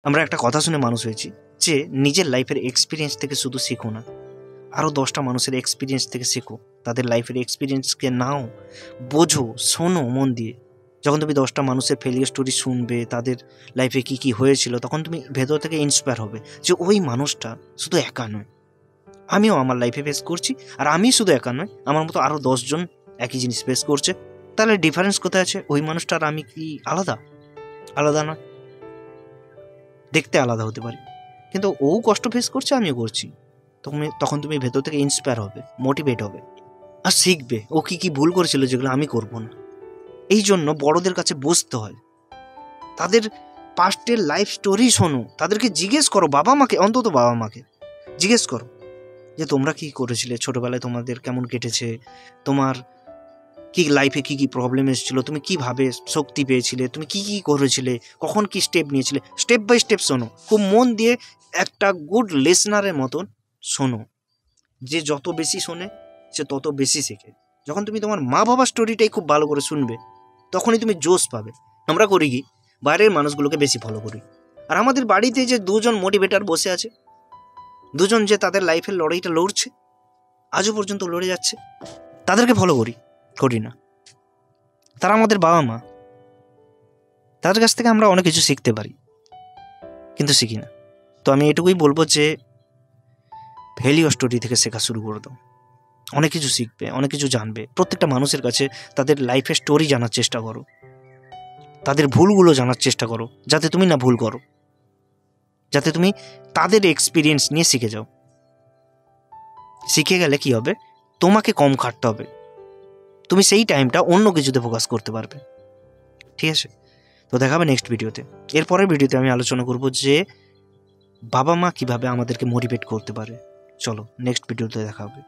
আমরা একটা কথা শুনে মানুষ হয়েছি যে নিজের লাইফের এক্সপিরিয়েন্স থেকে শুধু শেখো না, আরও 10টা মানুষের এক্সপিরিয়েন্স থেকে শেখো। তাদের লাইফের এক্সপিরিয়েন্সকে নাও, বোঝো, শোনো মন দিয়ে। যখন তুমি 10টা মানুষের ফেলিয়ার স্টোরি শুনবে, তাদের লাইফে কী কী হয়েছিল, তখন তুমি ভেতর থেকে ইন্সপায়ার হবে যে ওই মানুষটা শুধু একা নয়, আমিও আমার লাইফে ফেস করছি, আর আমি শুধু একা নয়, আমার মতো আরও 10 জন একই জিনিস ফেস করছে। তাহলে ডিফারেন্স কোথায় আছে? ওই মানুষটা আর আমি কি আলাদা? আলাদা নয়, দেখতে আলাদা হতে পারি, কিন্তু ও কষ্ট ফেস করছে, আমিও করছি। তখন তুমি ভেতর থেকে ইন্সপায়ার হবে, মোটিভেট হবে, আর শিখবে ও কি কি ভুল করেছিল যেগুলো আমি করব না। এই জন্য বড়দের কাছে বসতে হয়, তাদের পাস্টের লাইফ স্টোরি শোনো, তাদেরকে জিজ্ঞেস করো, বাবা মাকে, অন্তত বাবা মাকে জিজ্ঞেস করো যে তোমরা কি করেছিলে ছোটবেলায়, তোমাদের কেমন কেটেছে, তোমার কি লাইফে কি কি প্রবলেম এসেছিল, তুমি কিভাবে শক্তি পেয়েছিলে, তুমি কি কি করেছিলে, কখন কি স্টেপ নিয়েছিলে, স্টেপ বাই স্টেপ শোনো, খুব মন দিয়ে, একটা গুড লিসনারের মতন শোনো। যে যত বেশি শোনে সে তত বেশি শেখে। যখন তুমি তোমার মা বাবার স্টোরিটাই খুব ভালো করে শুনবে, তখনই তুমি জোশ পাবে। আমরা করি কি, বাইরের মানুষগুলোকে বেশি ফলো করি, আর আমাদের বাড়িতে যে 2জন মোটিভেটার বসে আছে, 2জন যে তাদের লাইফের লড়াইটা লড়ছে, আজও পর্যন্ত লড়ে যাচ্ছে, তাদেরকে ফলো করি না। তারা আমাদের বাবা মা, তাদের কাছ থেকে আমরা অনেক কিছু শিখতে পারি, কিন্তু শিখি না। তো আমি এটুকুই বলবো যে ফেলিওর স্টোরি থেকে শেখা শুরু করে দাও, অনেক কিছু শিখবে, অনেক কিছু জানবে। প্রত্যেকটা মানুষের কাছে তাদের লাইফের স্টোরি জানার চেষ্টা করো, তাদের ভুলগুলো জানার চেষ্টা করো, যাতে তুমি না ভুল করো, যাতে তুমি তাদের এক্সপিরিয়েন্স নিয়ে শিখে যাও। শিখে গেলে কি হবে, তোমাকে কম খাটতে হবে, তুমি সেই টাইমটা অন্য কিছুতে ফোকাস করতে পারবে। ঠিক আছে, তো দেখা হবে নেক্সট ভিডিওতে। এরপরের ভিডিওতে আমি আলোচনা করব যে বাবা মা কিভাবে আমাদেরকে মোটিভেট করতে পারে। চলো নেক্সট ভিডিওতে দেখা হবে।